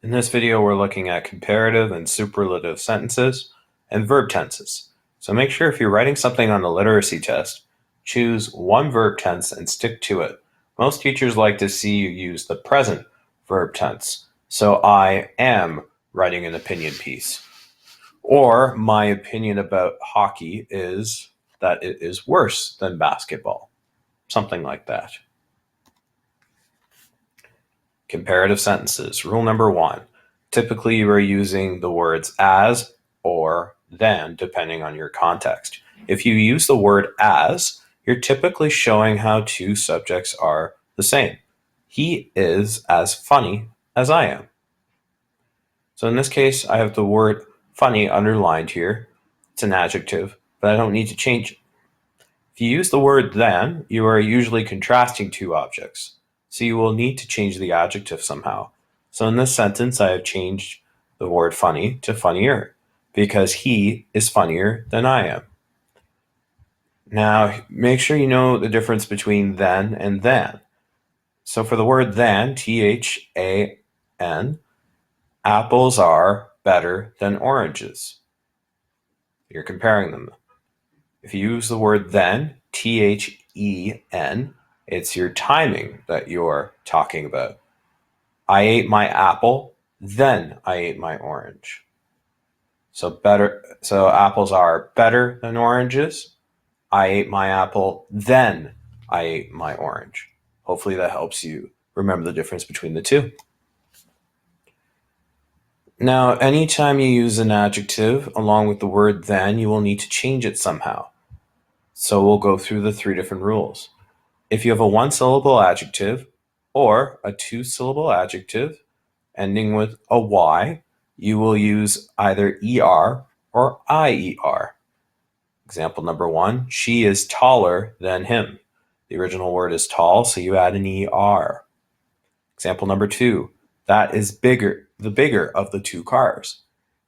In this video, we're looking at comparative and superlative sentences and verb tenses. So make sure if you're writing something on the literacy test, choose one verb tense and stick to it. Most teachers like to see you use the present verb tense. So I am writing an opinion piece. Or my opinion about hockey is that it is worse than basketball. Something like that. Comparative sentences. Rule number 1. Typically, you are using the words as or then, depending on your context. If you use the word as, you're typically showing how two subjects are the same. He is as funny as I am. So in this case, I have the word funny underlined here. It's an adjective, but I don't need to change it. If you use the word then, you are usually contrasting two objects. So you will need to change the adjective somehow. So in this sentence, I have changed the word funny to funnier because he is funnier than I am. Now, make sure you know the difference between then and than. So for the word than, T-H-A-N, apples are better than oranges. You're comparing them. If you use the word then, T-H-E-N, it's your timing that you're talking about. I ate my apple, then I ate my orange. So apples are better than oranges. I ate my apple, then I ate my orange. Hopefully that helps you remember the difference between the two. Now, anytime you use an adjective along with the word then, you will need to change it somehow. So we'll go through the 3 different rules. If you have a one-syllable adjective or a two-syllable adjective ending with a Y, you will use either ER or IER. Example number 1, she is taller than him. The original word is tall, so you add an ER. Example number 2, that is bigger, the bigger of the two cars.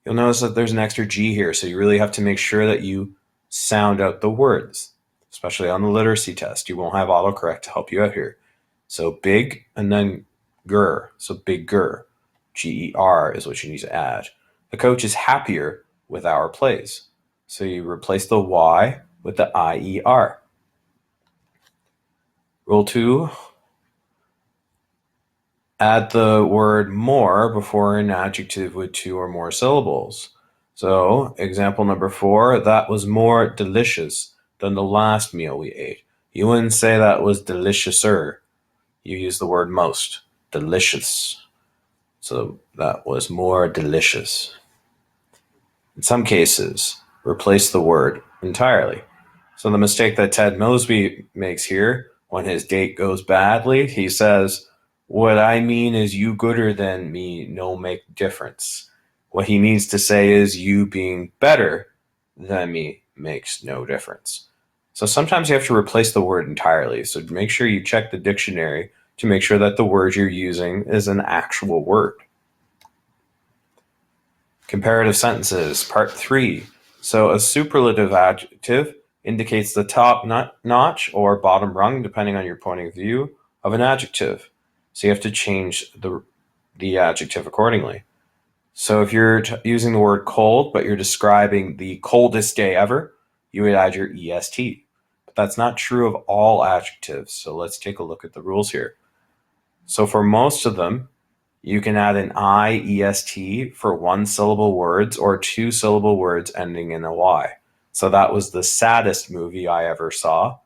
You'll notice that there's an extra G here, so you really have to make sure that you sound out the words, especially on the literacy test. You won't have autocorrect to help you out here. So big and then ger, so bigger. GER is what you need to add. The coach is happier with our plays. So you replace the Y with the IER. Rule 2, add the word more before an adjective with 2 or more syllables. So, example number 4, that was more delicious than the last meal we ate. You wouldn't say that was deliciouser. You use the word most, delicious. So that was more delicious. In some cases, replace the word entirely. So the mistake that Ted Mosby makes here, when his date goes badly, he says, what I mean is you gooder than me no make difference. What he means to say is you being better than me makes no difference. So sometimes you have to replace the word entirely. So make sure you check the dictionary to make sure that the word you're using is an actual word. Comparative sentences, part 3. So a superlative adjective indicates the top notch or bottom rung, depending on your point of view, of an adjective. So you have to change the adjective accordingly. So if you're using the word cold, but you're describing the coldest day ever, you would add your EST. But that's not true of all adjectives. So let's take a look at the rules here. So for most of them, you can add an IEST for one-syllable words or two-syllable words ending in a Y. So that was the saddest movie I ever saw.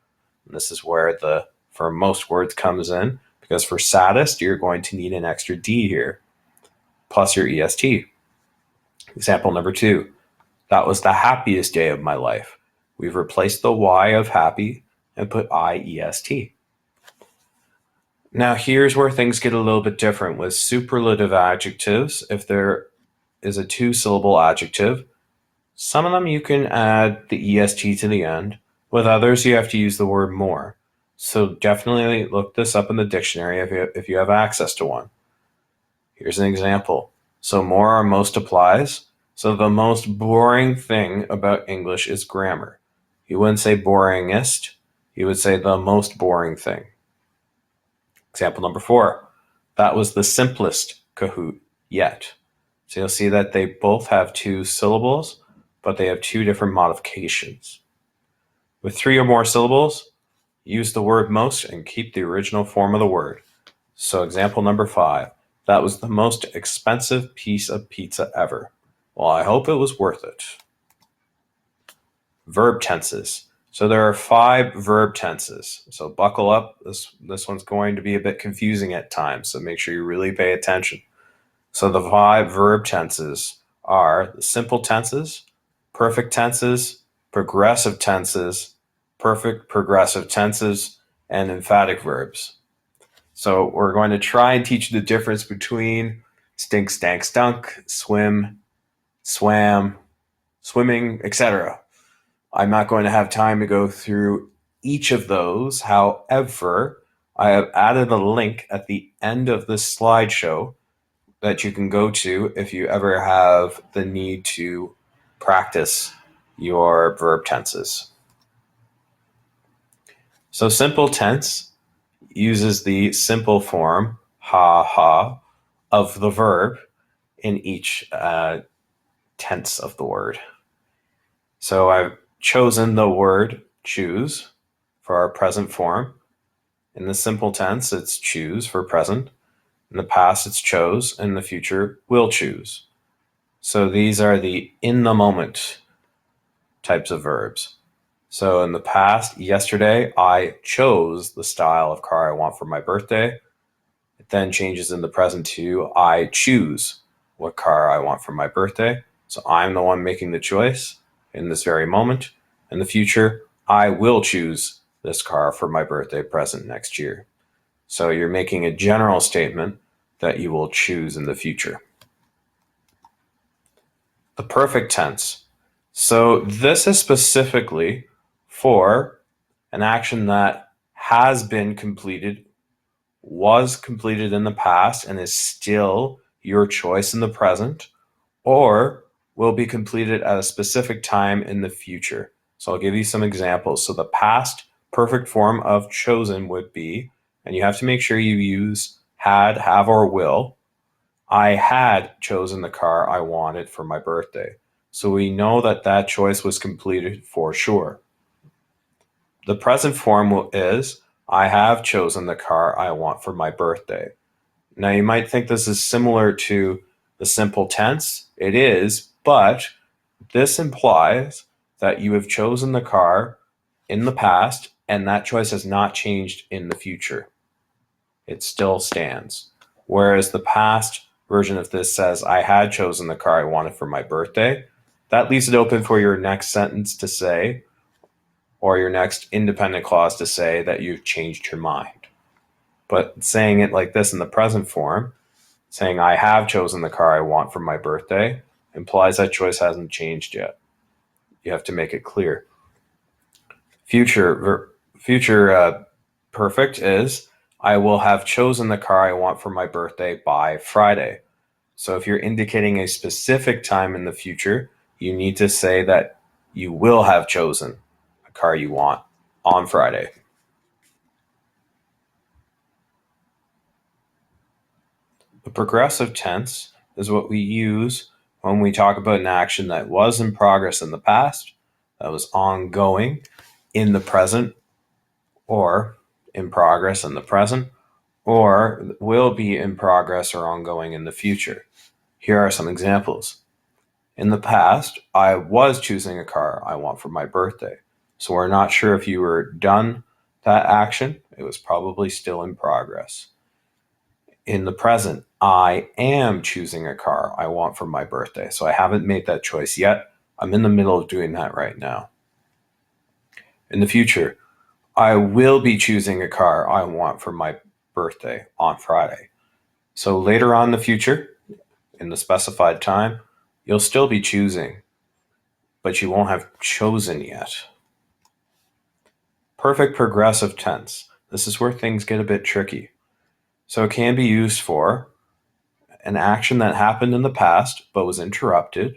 And this is where the for most words comes in, because for saddest, you're going to need an extra D here, plus your EST. Example number 2, that was the happiest day of my life. We've replaced the Y of happy and put IEST. Now, here's where things get a little bit different with superlative adjectives. If there is a two-syllable adjective, some of them you can add the EST to the end. With others, you have to use the word more. So definitely look this up in the dictionary if you have access to one. Here's an example. So more or most applies. So the most boring thing about English is grammar. You wouldn't say boringest. You would say the most boring thing. Example number 4, that was the simplest Kahoot yet. So you'll see that they both have two syllables, but they have two different modifications. With three or more syllables, use the word most and keep the original form of the word. So example number 5, that was the most expensive piece of pizza ever. Well, I hope it was worth it. Verb tenses. So there are 5 verb tenses. So buckle up. This one's going to be a bit confusing at times, so make sure you really pay attention. So the 5 verb tenses are the simple tenses, perfect tenses, progressive tenses, perfect progressive tenses, and emphatic verbs. So we're going to try and teach the difference between stink, stank, stunk, swim, swam, swimming, etc. I'm not going to have time to go through each of those. However, I have added a link at the end of this slideshow that you can go to if you ever have the need to practice your verb tenses. So simple tense uses the simple form ha ha of the verb in each tense of the word. So I've chosen the word choose for our present form. In the simple tense, it's choose for present. In the past, it's chose. In the future, will choose. So these are the in the moment types of verbs. So in the past, yesterday, I chose the style of car I want for my birthday. It then changes in the present to I choose what car I want for my birthday. So I'm the one making the choice in this very moment. In the future, I will choose this car for my birthday present next year. So you're making a general statement that you will choose in the future. The perfect tense. So this is specifically for an action that has been completed, was completed in the past, and is still your choice in the present, or will be completed at a specific time in the future. So I'll give you some examples. So the past perfect form of chosen would be, and you have to make sure you use had, have, or will. I had chosen the car I wanted for my birthday. So we know that that choice was completed for sure. The present form is, I have chosen the car I want for my birthday. Now you might think this is similar to the simple tense. It is, but this implies that you have chosen the car in the past and that choice has not changed in the future. It still stands. Whereas the past version of this says, I had chosen the car I wanted for my birthday. That leaves it open for your next sentence to say, or your next independent clause to say that you've changed your mind. But saying it like this in the present form, saying I have chosen the car I want for my birthday, implies that choice hasn't changed yet. You have to make it clear. Future perfect is, I will have chosen the car I want for my birthday by Friday. So if you're indicating a specific time in the future, you need to say that you will have chosen a car you want on Friday. The progressive tense is what we use when we talk about an action that was in progress in the past, that was ongoing in the present, or in progress in the present, or will be in progress or ongoing in the future. Here are some examples. In the past, I was choosing a car I want for my birthday. So we're not sure if you were done that action. It was probably still in progress. In the present, I am choosing a car I want for my birthday. So I haven't made that choice yet. I'm in the middle of doing that right now. In the future, I will be choosing a car I want for my birthday on Friday. So later on in the future, in the specified time, you'll still be choosing, but you won't have chosen yet. Perfect progressive tense. This is where things get a bit tricky. So it can be used for an action that happened in the past but was interrupted,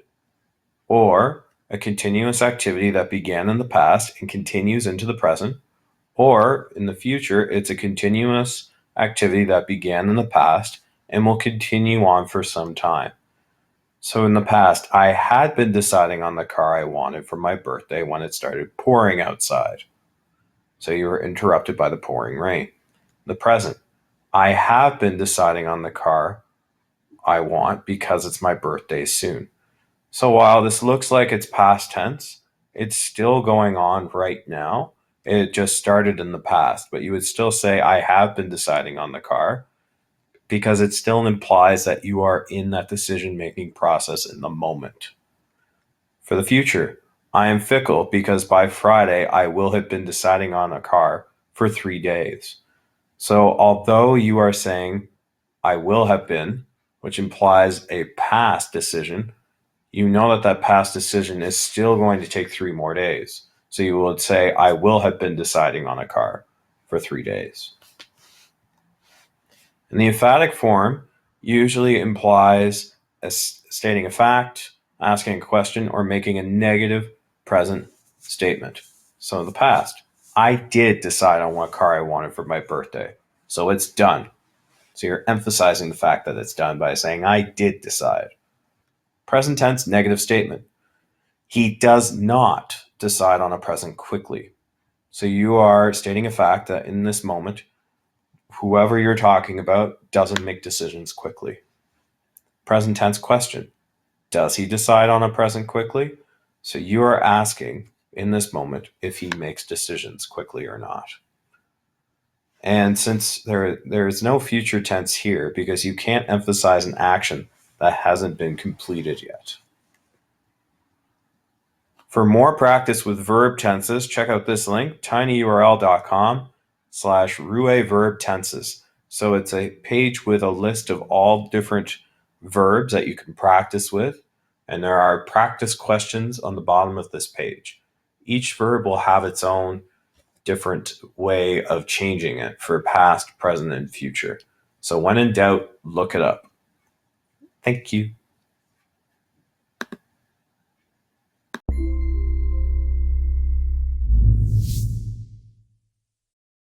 or a continuous activity that began in the past and continues into the present, or in the future, it's a continuous activity that began in the past and will continue on for some time. So in the past, I had been deciding on the car I wanted for my birthday when it started pouring outside. So you were interrupted by the pouring rain. The present, I have been deciding on the car I want because it's my birthday soon. So while this looks like it's past tense, it's still going on right now. It just started in the past, but you would still say, I have been deciding on the car because it still implies that you are in that decision making process in the moment. For the future, I am fickle because by Friday I will have been deciding on a car for 3 days. So although you are saying I will have been, which implies a past decision, you know that that past decision is still going to take 3 more days. So you would say, I will have been deciding on a car for 3 days. And the emphatic form usually implies stating a fact, asking a question, or making a negative present statement. So in the past, I did decide on what car I wanted for my birthday. So it's done. So you're emphasizing the fact that it's done by saying, I did decide. Present tense, negative statement. He does not decide on a present quickly. So you are stating a fact that in this moment, whoever you're talking about doesn't make decisions quickly. Present tense question. Does he decide on a present quickly? So you are asking in this moment if he makes decisions quickly or not. And since there is no future tense here because you can't emphasize an action that hasn't been completed yet. For more practice with verb tenses, check out this link, tinyurl.com/Roué verb tenses. So it's a page with a list of all different verbs that you can practice with. And there are practice questions on the bottom of this page. Each verb will have its own different way of changing it for past, present, and future. So when in doubt, look it up. Thank you.